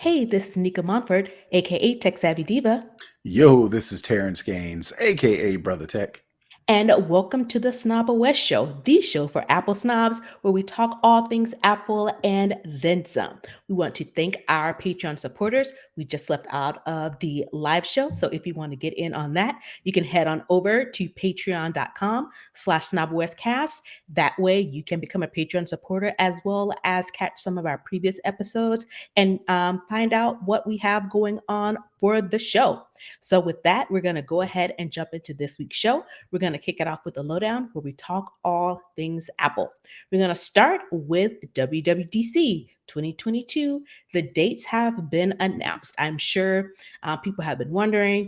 Hey, this is Nica Montford, aka Tech Savvy Diva, Yo, this is Terrance Gaines, aka Brother Tech. and welcome to the Snob West Show, the show for Apple snobs, where we talk all things Apple and then some. We want to thank our Patreon supporters. We just left out of the live show, so if you want to get in on that, you can head on over to patreon.com/snobwestcast. That way, you can become a Patreon supporter as well as catch some of our previous episodes and find out what we have going on for the show. So, with that, we're going to go ahead and jump into this week's show. We're going to kick it off with the lowdown where we talk all things Apple. We're going to start with WWDC 2022. The dates have been announced. I'm sure people have been wondering,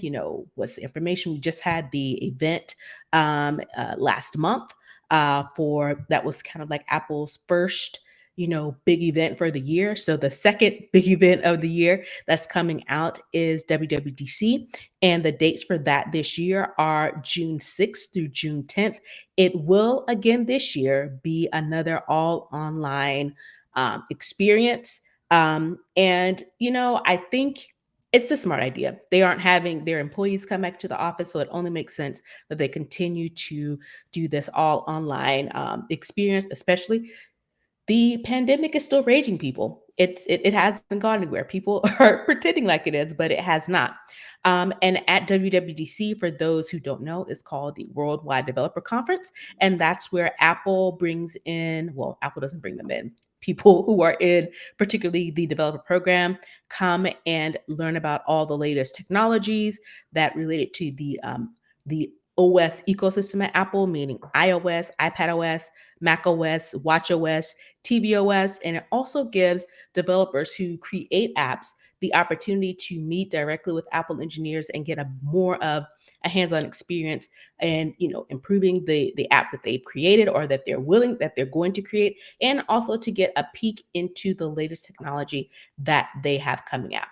what's the information? We just had the event last month for that was kind of like Apple's first big event for the year. So the second big event of the year that's coming out is WWDC. And the dates for that this year are June 6th through June 10th. It will again this year be another all online experience. I think it's a smart idea. They aren't having their employees come back to the office, so it only makes sense that they continue to do this all online experience, especially the pandemic is still raging, people. It hasn't gone anywhere. People are pretending like it is, but it has not. And at WWDC, for those who don't know, is called the Worldwide Developer Conference, and that's where Apple brings in. Well, Apple doesn't bring them in. People who are in, particularly the developer program, come and learn about all the latest technologies that related to the OS ecosystem at Apple, meaning iOS, iPadOS, macOS, watchOS, tvOS, and it also gives developers who create apps the opportunity to meet directly with Apple engineers and get a more of a hands-on experience and improving the apps that they've created or that they're going to create, and also to get a peek into the latest technology that they have coming out.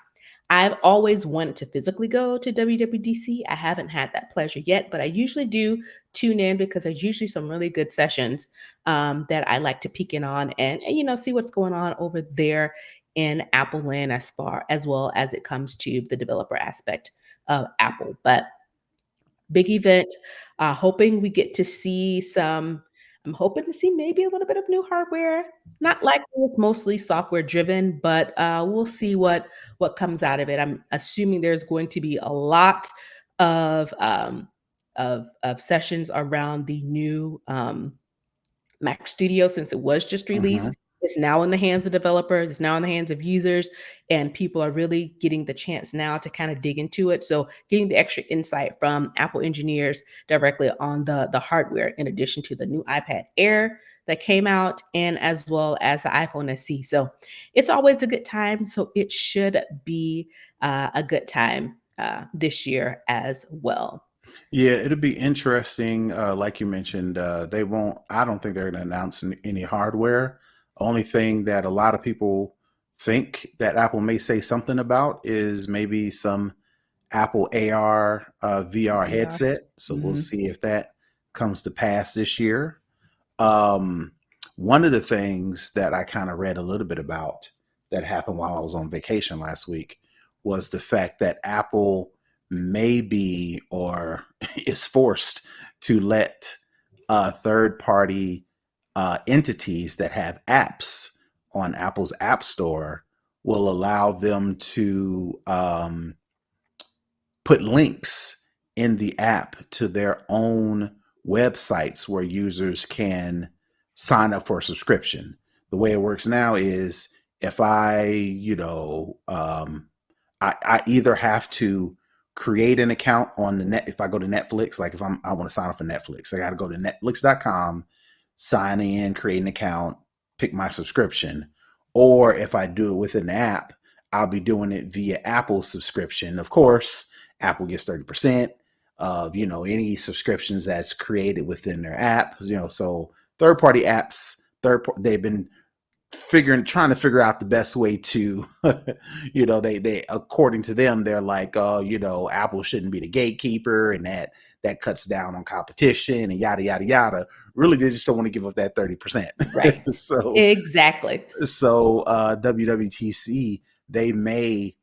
I've always wanted to physically go to WWDC. I haven't had that pleasure yet, but I usually do tune in because there's usually some really good sessions that I like to peek in on and see what's going on over there in Apple land as well as it comes to the developer aspect of Apple. But big event. Hoping we get to see some. I'm hoping to see maybe a little bit of new hardware. Not likely, it's mostly software driven, but we'll see what comes out of it. I'm assuming there's going to be a lot of sessions around the new Mac Studio, since it was just Hmm. released. It's now in the hands of developers, it's now in the hands of users, and people are really getting the chance now to kind of dig into it. So getting the extra insight from Apple engineers directly on the hardware, in addition to the new iPad Air that came out, and as well as the iPhone SE. So it's always a good time. So it should be a good time this year as well. Yeah, it'll be interesting. Like you mentioned, they won't, I don't think they're going to announce any hardware. Only thing that a lot of people think that Apple may say something about is maybe some Apple AR, VR VR. headset. So we'll Mhm. see if that comes to pass this year. Um, One of the things that I kind of read a little bit about that happened while I was on vacation last week was the fact that Apple may be or is forced to let third party entities that have apps on Apple's App Store will allow them to put links in the app to their own websites where users can sign up for a subscription. The way it works now is if I either have to create an account on the net. If I go to Netflix, like if I want to sign up for Netflix, I got to go to netflix.com, sign in, create an account, pick my subscription. Or if I do it with an app, I'll be doing it via Apple subscription. Of course, Apple gets 30% of, any subscriptions that's created within their app, so third party apps, they've been trying to figure out the best way to, they according to them, they're like, Apple shouldn't be the gatekeeper, and that cuts down on competition and yada yada yada. Really, they just don't want to give up that 30%. Right. so Exactly. so WWTC they may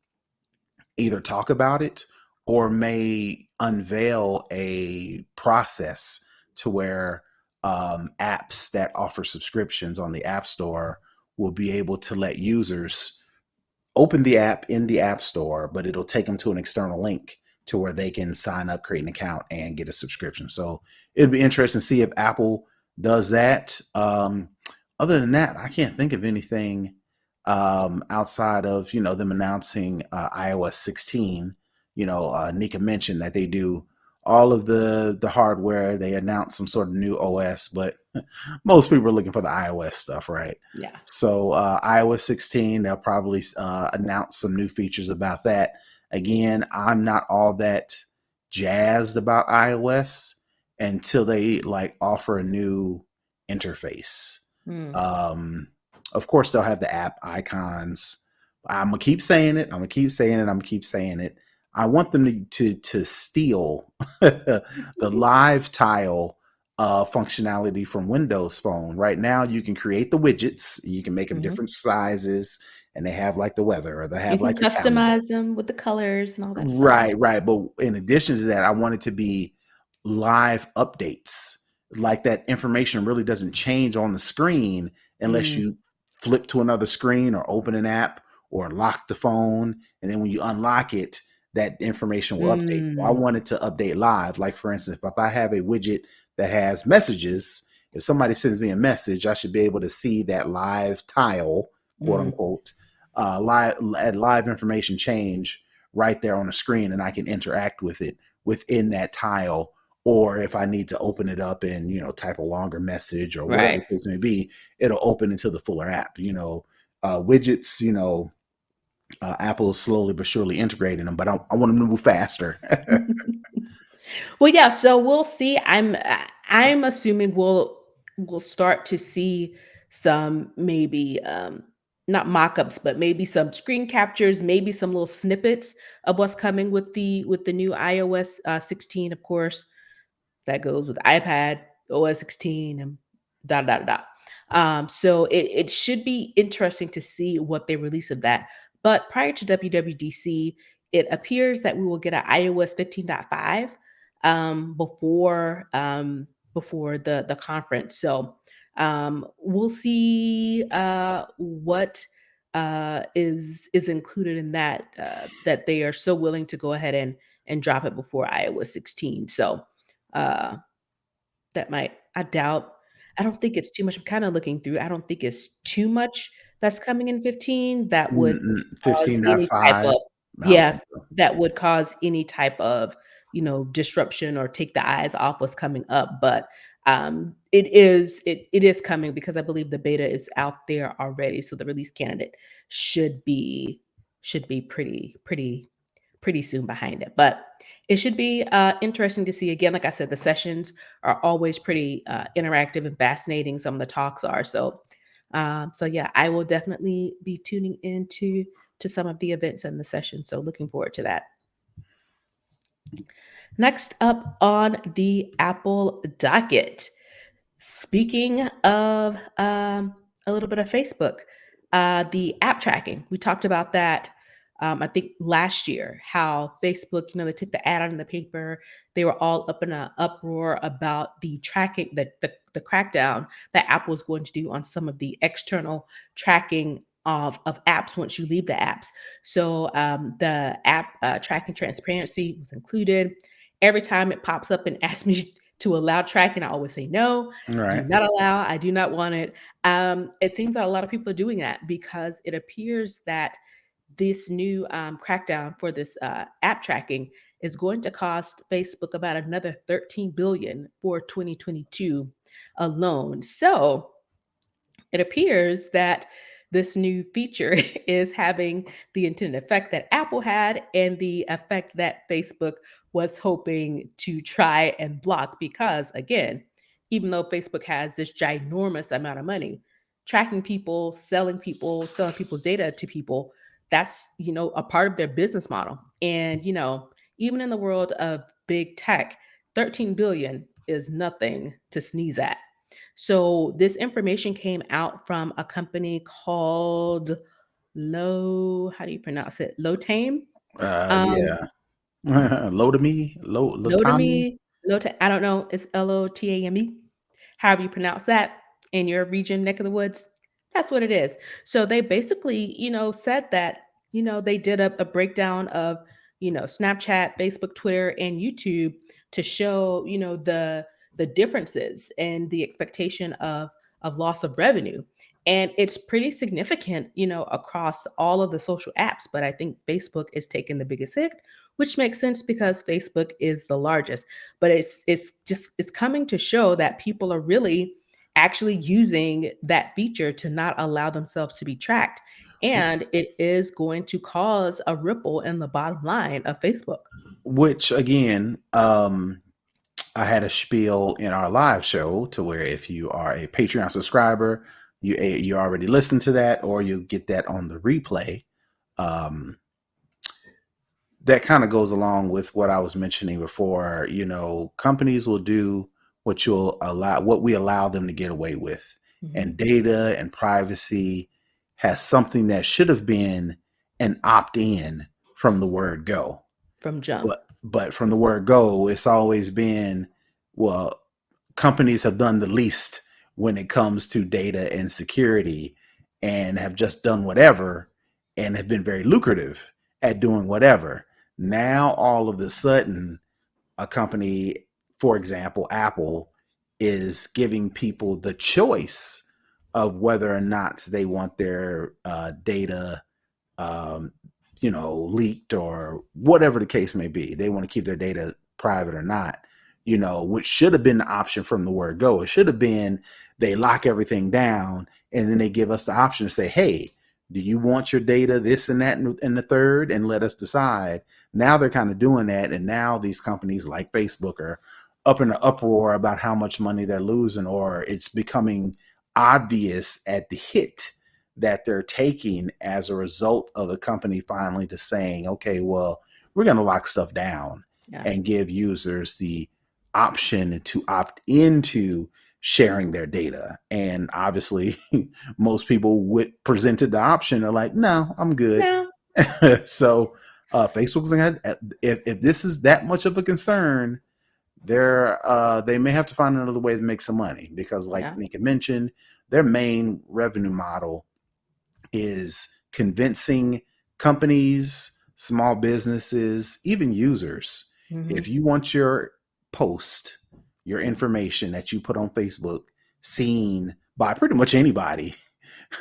either talk about it or may unveil a process to where apps that offer subscriptions on the App Store will be able to let users open the app in the App Store, but it'll take them to an external link to where they can sign up, create an account, and get a subscription. So it'd be interesting to see if Apple does that. Other than that, I can't think of anything outside of them announcing iOS 16. Nica mentioned that they do all of the hardware. They announced some sort of new OS, but most people are looking for the iOS stuff, right? Yeah. So iOS 16, they'll probably announce some new features about that. Again, I'm not all that jazzed about iOS until they like offer a new interface. Mm. Um, of course, they'll have the app icons. I'm gonna keep saying it. I'm gonna keep saying it. I'm gonna keep saying it. I want them to steal the live tile functionality from Windows Phone. Right now, you can create the widgets. You can make them Mhm. different sizes, and they have like the weather, or they You have can like your calendar. customize them with the colors and all that stuff. Right, right. But in addition to that, I want it to be live updates. Like that information really doesn't change on the screen unless Mm. you flip to another screen or open an app or lock the phone. And then when you unlock it, that information will update. So I Mm. want it to update live. Like for instance, if I have a widget that has messages, if somebody sends me a message, I should be able to see that live tile, quote Mm. unquote, live information change right there on the screen, and I can interact with it within that tile. Or if I need to open it up and type a longer message or whatever Right. the case may be, it'll open into the fuller app. Widgets. Apple's slowly but surely integrating them, but I want them to move faster. Well, yeah, so we'll see. I'm assuming we'll start to see some maybe not mock-ups, but maybe some screen captures, maybe some little snippets of what's coming with the new iOS 16, of course. That goes with iPad, OS 16, and da da da. So it should be interesting to see what they release of that. But prior to WWDC, it appears that we will get an iOS 15.5 before the conference. So we'll see what is included in that that they are so willing to go ahead and drop it before iOS 16. So uh, that might I don't think it's too much. I'm kinda looking through. I don't think it's too much that's coming in 15 that would cause any type 15.5. of I don't yeah, think so. that would cause any type of, disruption or take the eyes off what's coming up, but, it is coming because I believe the beta is out there already, so the release candidate should be should be pretty soon behind it, but it should be, interesting to see. Again, like I said, the sessions are always pretty interactive and fascinating. Some of the talks are so yeah, I will definitely be tuning into to some of the events and the sessions. So looking forward to that. Next up on the Apple docket, speaking of a little bit of Facebook, the app tracking, we talked about that. I think last year, how Facebook, they took the ad out in the paper. They were all up in an uproar about the tracking, the crackdown that Apple was going to do on some of the external tracking of apps once you leave the apps. So the app tracking transparency was included. Every time it pops up and asks me to allow tracking, I always say no, do Right. not allow. I do not want it. It seems that a lot of people are doing that because it appears that this new crackdown for this app tracking is going to cost Facebook about another 13 billion for 2022 alone. So it appears that this new feature is having the intended effect that Apple had and the effect that Facebook was hoping to try and block. Because, again, even though Facebook has this ginormous amount of money, tracking people, selling people's data to people, that's, a part of their business model. And, even in the world of big tech, 13 billion is nothing to sneeze at. So this information came out from a company called Low, how do you pronounce it? Low tame. Um, Yeah. Lotami, Lotami. Lotame, I don't know. It's Lotame. However you pronounce that in your region, neck of the woods. That's what it is. So they basically, said that, they did a breakdown of, Snapchat, Facebook, Twitter, and YouTube to show, the differences and the expectation of loss of revenue. And it's pretty significant, across all of the social apps. But I think Facebook is taking the biggest hit, which makes sense because Facebook is the largest. But it's coming to show that people are really actually using that feature to not allow themselves to be tracked. And it is going to cause a ripple in the bottom line of Facebook. Which again, I had a spiel in our live show to where if you are a Patreon subscriber, you already listened to that, or you get that on the replay. Um, that kind of goes along with what I was mentioning before. Companies will do what we allow them to get away with, Mhm. and data and privacy has something that should have been an opt-in from the word go. From jump. But from the word go, it's always been, well, companies have done the least when it comes to data and security, and have just done whatever and have been very lucrative at doing whatever. Now all of a sudden, a company, for example, Apple, is giving people the choice of whether or not they want their data um, leaked or whatever the case may be. They want to keep their data private or not, which should have been the option from the word go. It should have been they lock everything down and then they give us the option to say, hey, do you want your data, this and that, and the third, and let us decide. Now they're kind of doing that. And now these companies like Facebook are up in an uproar about how much money they're losing, or it's becoming obvious at the hit that they're taking as a result of the company finally just saying, okay, well, we're going to lock stuff down Yeah. and give users the option to opt into sharing their data. And obviously, most people would presented the option are like, no, I'm good. No. So Facebook's like, if this is that much of a concern, they may have to find another way to make some money, because like Yeah. Nica mentioned, their main revenue model is convincing companies, small businesses, even users, if Hmm. you want your post, your information that you put on Facebook seen by pretty much anybody,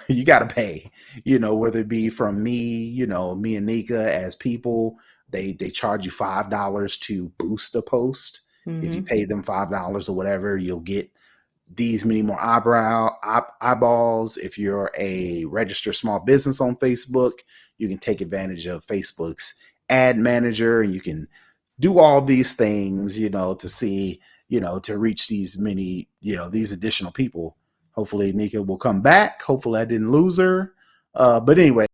you got to pay, whether it be from me, me and Nika as people, they charge you $5 to boost a post. If you Hmm. pay them $5 or whatever, you'll get these many more eyeballs. If you're a registered small business on Facebook, you can take advantage of Facebook's ad manager, and you can do all these things, to see, to reach these many, these additional people. Hopefully Nika will come back. Hopefully I didn't lose her. But anyway,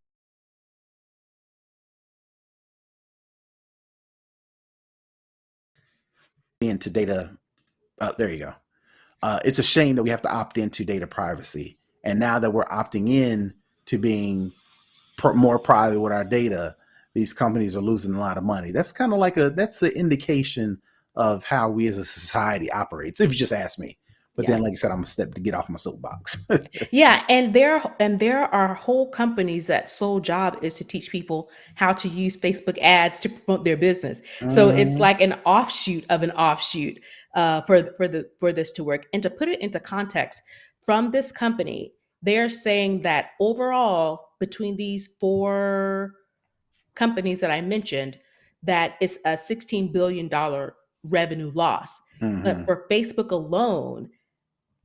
into data. There you go. It's a shame that we have to opt into data privacy. And now that we're opting in to being more private with our data, these companies are losing a lot of money. That's kind of like that's an indication of how we as a society operates, if you just ask me. But Yeah. then, like I said, I'm a step to get off my soapbox. Yeah, and there are whole companies that sole job is to teach people how to use Facebook ads to promote their business. So it's Mhm. like an offshoot of an offshoot for this to work. And to put it into context, from this company, they're saying that overall between these four companies that I mentioned, that it's a $16 billion revenue loss. But Mhm. for Facebook alone,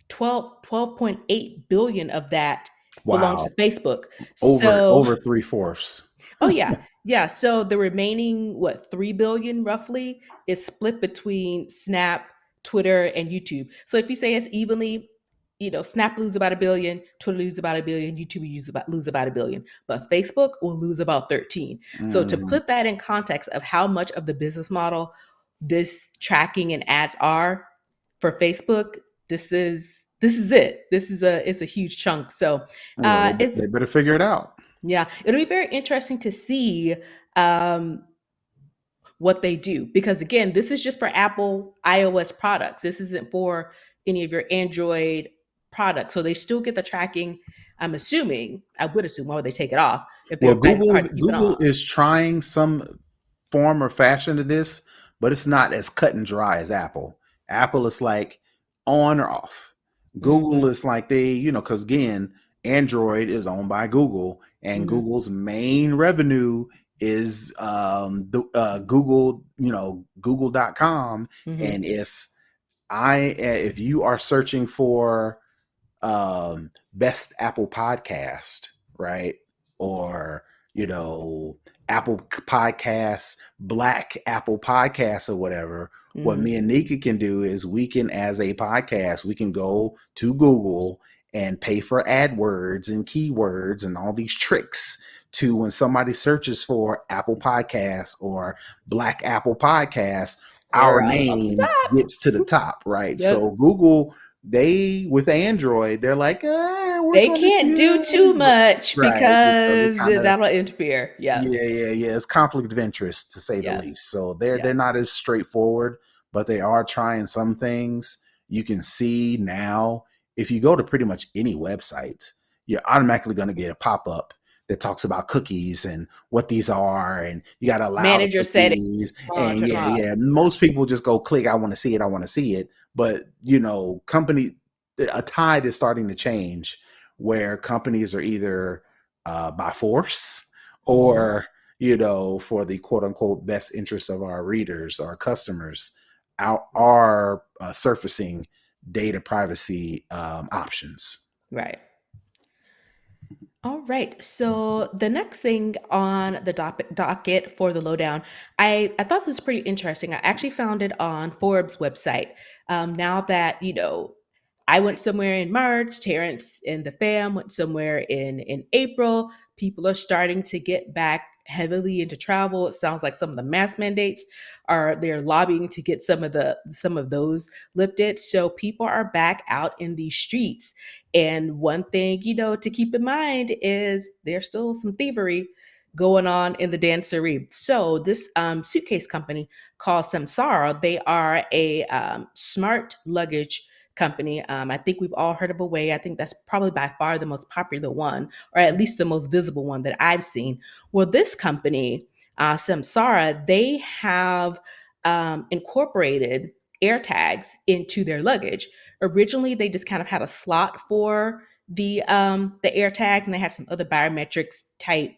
12.8 billion of that belongs to Wow, Facebook. over So, over three fourths. oh yeah. Yeah, so the remaining 3 billion roughly is split between Snap, Twitter and YouTube. So if you say it's evenly, Snap lose about a billion, Twitter lose about a billion, YouTube lose about a billion, but Facebook will lose about 13. So to Mhm. put that in context of how much of the business model this tracking and ads are for Facebook, this is it. This is a it's a huge chunk. So Well, it's they better figure it out. Yeah, it'll be very interesting to see um, what they do because again, this is just for Apple iOS products. This isn't for any of your Android products, so they still get the tracking. I'm assuming, I would assume, why would they take it off if Well, they're finding it hard Google to keep it Google on? is trying some form or fashion to this, but it's not as cut and dry as Apple. Apple is like on or off. Google Hmm. is like because again, Android is owned by Google, and Hmm. Google's main revenue is the Google, Google.com. Hmm. And if you are searching for best Apple podcast, right? Or, you know, Apple Podcasts, Black Apple Podcasts, or whatever. What Hmm. me and Nica can do is we can, as a podcast, we can go to Google and pay for AdWords and keywords and all these tricks to when somebody searches for Apple Podcasts or Black Apple Podcasts, our We're up the name top. gets to the top, right? So Yep. Google, they with Android, they're like, we're They gonna can't do too do much right because it because kind of that'll interfere. Yep. yeah. It's conflict of interest to say the Yep. least. So they're Yep. not as straightforward, but they are trying some things. You can see now if you go to pretty much any website, you're automatically going to get a pop up that talks about cookies and what these are, and you got to allow the Manager said it cookies. on, And turn yeah, off. yeah, most people just go click. I want to see it. I want to see it. But company a tide is starting to change where companies are either by force Mhm. or for the quote unquote best interests of our readers, our customers, are surfacing data privacy options. Right. All right. So the next thing on the docket for the lowdown, I thought this was pretty interesting. I actually found it on Forbes website. Now that I went somewhere in March, Terrance and the fam went somewhere in April. People are starting to get back heavily into travel. It sounds like some of the mask mandates are they're lobbying to get some of those lifted. So people are back out in these streets, and one thing, to keep in mind is there's still some thievery going on in the dancery. So this suitcase company called Samsara, they are a smart luggage company. I think we've all heard of Away. I think that's probably by far the most popular one, or at least the most visible one that I've seen. Well, this company, Samsara, they have incorporated AirTags into their luggage. Originally, they just kind of had a slot for the AirTags, and they had some other biometrics type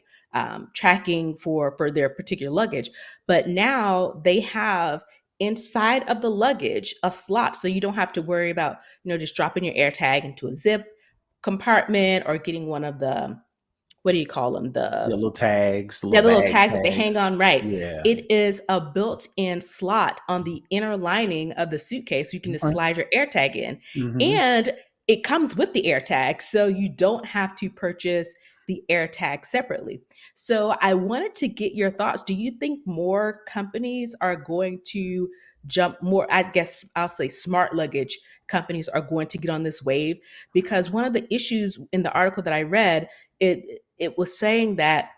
tracking for their particular luggage. But now they have inside of the luggage a slot, so you don't have to worry about just dropping your AirTag into a zip compartment or getting one of the, what do you call them, The the little tags, the yeah, little the little bag tags that they hang tags. on, right. Yeah. It is a built-in slot on the inner lining of the suitcase. You can just Okay. slide your AirTag in. Mm-hmm. And it comes with the AirTag, so you don't have to purchase the AirTag separately. So I wanted to get your thoughts. Do you think more companies are going to jump more? I guess I'll say smart luggage companies are going to get on this wave, because one of the issues in the article that I read, it was saying that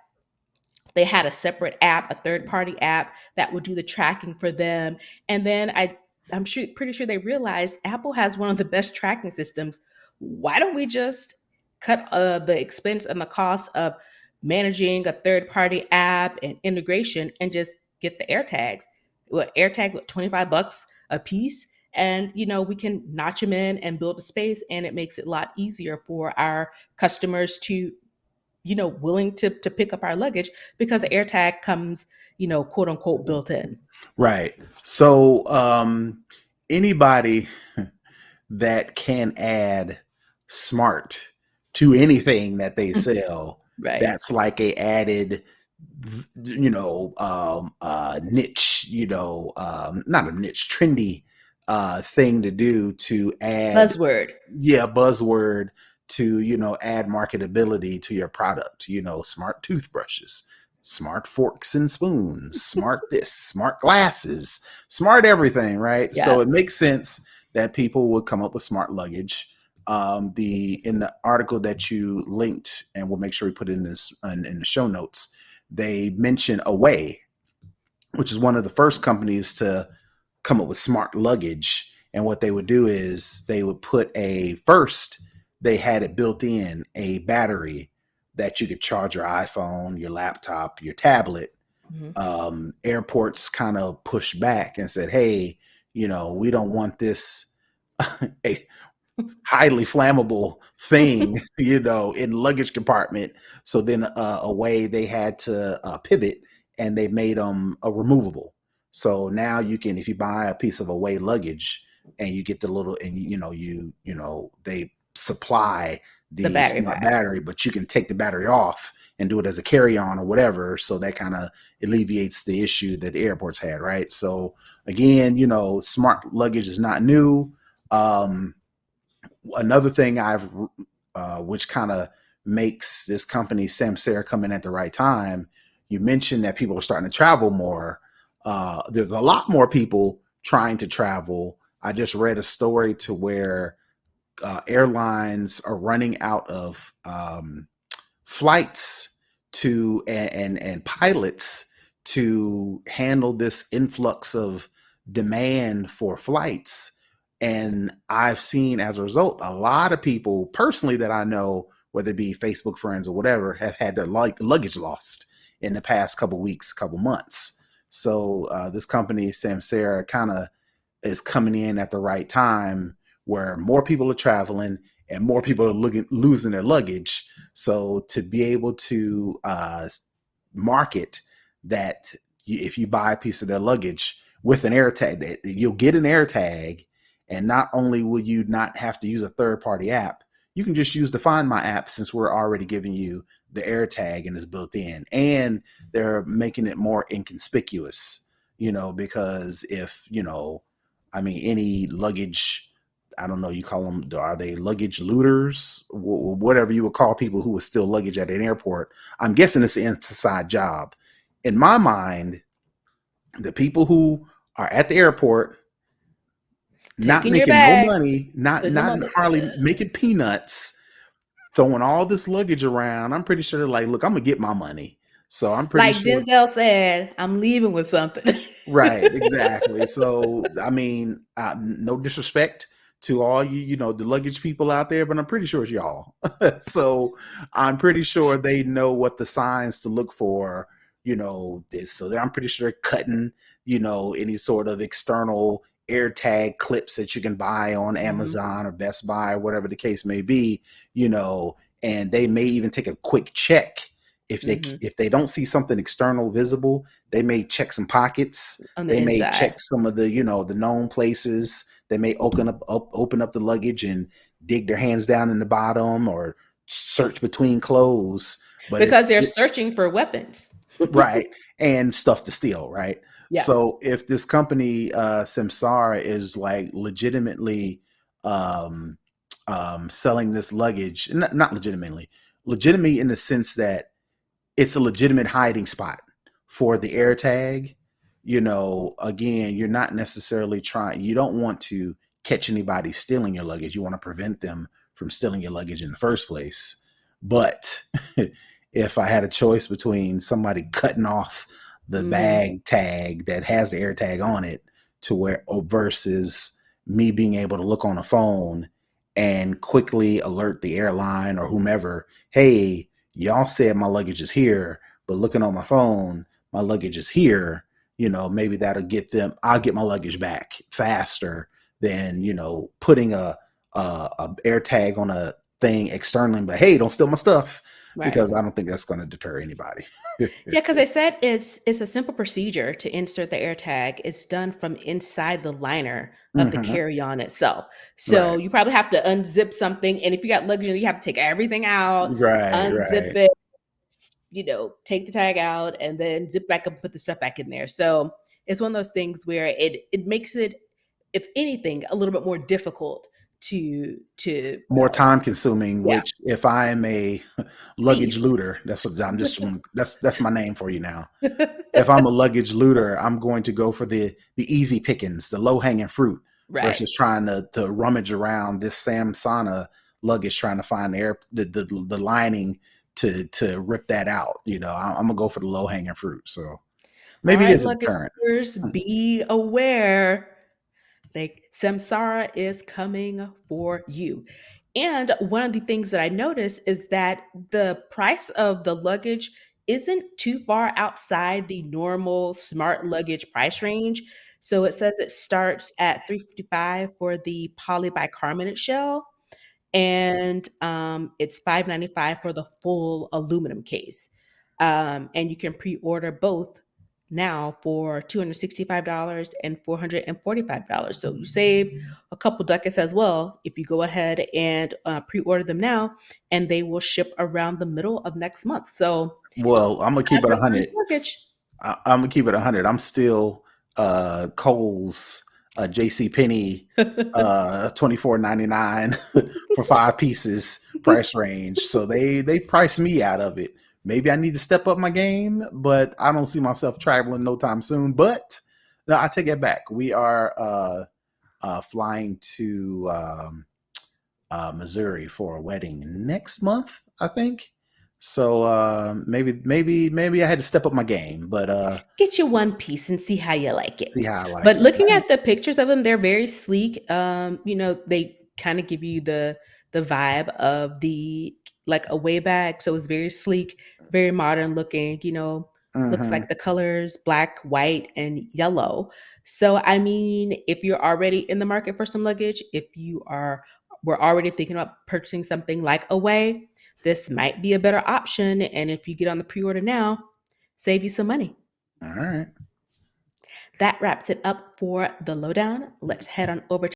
they had a separate app, a third party app that would do the tracking for them. And then I'm sure, pretty sure they realized Apple has one of the best tracking systems. Why don't we just cut the expense and the cost of managing a third party app and integration and just get the AirTags? What AirTag, what, $25 a piece? And we can notch them in and build a space, and it makes it a lot easier for our customers to willing to pick up our luggage because the AirTag comes, quote unquote, built in. Right. So anybody that can add smart to anything that they sell, Right. that's like a added niche, not a niche, trendy thing to do to add, Buzzword. yeah, buzzword to add marketability to your product. Smart toothbrushes, smart forks and spoons, smart this, smart glasses, smart everything, right? So Yeah. it makes sense that people would come up with smart luggage. The in the article that you linked, and we'll make sure we put it in in the show notes. They mention Away, which is one of the first companies to come up with smart luggage. And what they would do is they would put they had it built in a battery that you could charge your iPhone, your laptop, your tablet. Mhm. Airports kind of pushed back and said, hey, we don't want this a highly flammable thing, in luggage compartment. So then Away, they had to pivot, and they made them removable. So now you can, if you buy a piece of Away luggage and you get the little, and they supply The the battery smart pack. battery, but you can take the battery off and do it as a carry-on or whatever. So that kind of alleviates the issue that the airports had, right? So again, smart luggage is not new. Another thing which kind of makes this company Samsara come in at the right time. You mentioned that people are starting to travel more. There's a lot more people trying to travel. I just read a story to where airlines are running out of flights and pilots to handle this influx of demand for flights. And I've seen, as a result, a lot of people personally that I know, whether it be Facebook friends or whatever, have had their luggage lost in the past couple weeks, couple months. So this company, Samsara, kind of is coming in at the right time where more people are traveling and more people are losing their luggage. So to be able to market that, if you buy a piece of their luggage with an AirTag, you'll get an AirTag, and not only will you not have to use a third-party app, you can just use the Find My app, since we're already giving you the AirTag and it's built in, and they're making it more inconspicuous. Because if any luggage, I don't know, you call them, are they luggage looters? Whatever you would call people who would steal luggage at an airport. I'm guessing it's an inside job. In my mind, the people who are at the airport, not Taking your making no bags, money, not putting them not on the hardly making peanuts, throwing all this luggage around. I'm pretty sure they're like, look, I'm gonna get my money. So I'm pretty like sure. Denzel said, I'm leaving with something. Right, exactly. So, I mean, no disrespect to all the luggage people out there, but I'm pretty sure it's y'all. So, I'm pretty sure they know what the signs to look for, this. So, I'm pretty sure they're cutting, any sort of external AirTag clips that you can buy on Mhm, Amazon or Best Buy or whatever the case may be, and they may even take a quick check mhm. if they don't see something external visible. They may check some pockets. On the They may inside. check some of the, the known places. They may open up the luggage and dig their hands down in the bottom, or search between clothes. But if Because they're searching for weapons. right, and stuff to steal, right? Yeah. So if this company, Samsara, is like legitimately um, selling this luggage, not legitimately, legitimately in the sense that it's a legitimate hiding spot for the AirTag. Again, you're not necessarily you don't want to catch anybody stealing your luggage. You want to prevent them from stealing your luggage in the first place. But if I had a choice between somebody cutting off the Mhm, bag tag that has the AirTag on it to where, versus me being able to look on a phone and quickly alert the airline or whomever, hey, y'all said my luggage is here, but looking on my phone, my luggage is here. Maybe I'll get my luggage back faster than, putting a air tag on a thing externally, but hey, don't steal my stuff, right. because I don't think that's going to deter anybody. Yeah, because they said it's a simple procedure to insert the AirTag. It's done from inside the liner of the Hmm. carry-on itself. So Right, you probably have to unzip something, and if you got luggage, you have to take everything out, right, unzip right. it, take the tag out, and then zip back up, and put the stuff back in there. So it's one of those things where it makes it, if anything, a little bit more difficult to More time consuming, yeah, which if I am a luggage thief. looter, that's what I'm just, that's my name for you now. If I'm a luggage looter, I'm going to go for the easy pickings, the low hanging fruit. Right. versus trying to rummage around this Samsana luggage trying to find the the lining to rip that out. I'm gonna go for the low hanging fruit. So All maybe it right, is a deterrent. luggers, be aware. Like Samsara is coming for you. And one of the things that I noticed is that the price of the luggage isn't too far outside the normal smart luggage price range. So it says it starts at 355 for the polybicarbonate shell, and it's 595 for the full aluminum case. And you can pre-order both now for $265 and $445. So you save a couple ducats as well if you go ahead and pre-order them now, and they will ship around the middle of next month. So Well, I'm gonna keep that's it your first 100. luggage. I'm gonna keep it 100. I'm still Kohl's, JC Penney, 24.99 for 5 pieces price range. So they price me out of it. Maybe I need to step up my game, but I don't see myself traveling no time soon. But no, I take it back. We are flying to Missouri for a wedding next month, I think. So maybe I had to step up my game, but Get you one piece and see how you like see it. how I like But it. looking at the pictures of them, they're very sleek. They kind of give you the vibe of the like a way bag. So it's very sleek, very modern looking, looks Mm-hmm. like the colors black, white, and yellow. So I mean, if you're already in the market for some luggage, if we're already thinking about purchasing something like a way, this might be a better option. And if you get on the pre-order now, save you some money. All right. That wraps it up for the lowdown. Let's head on over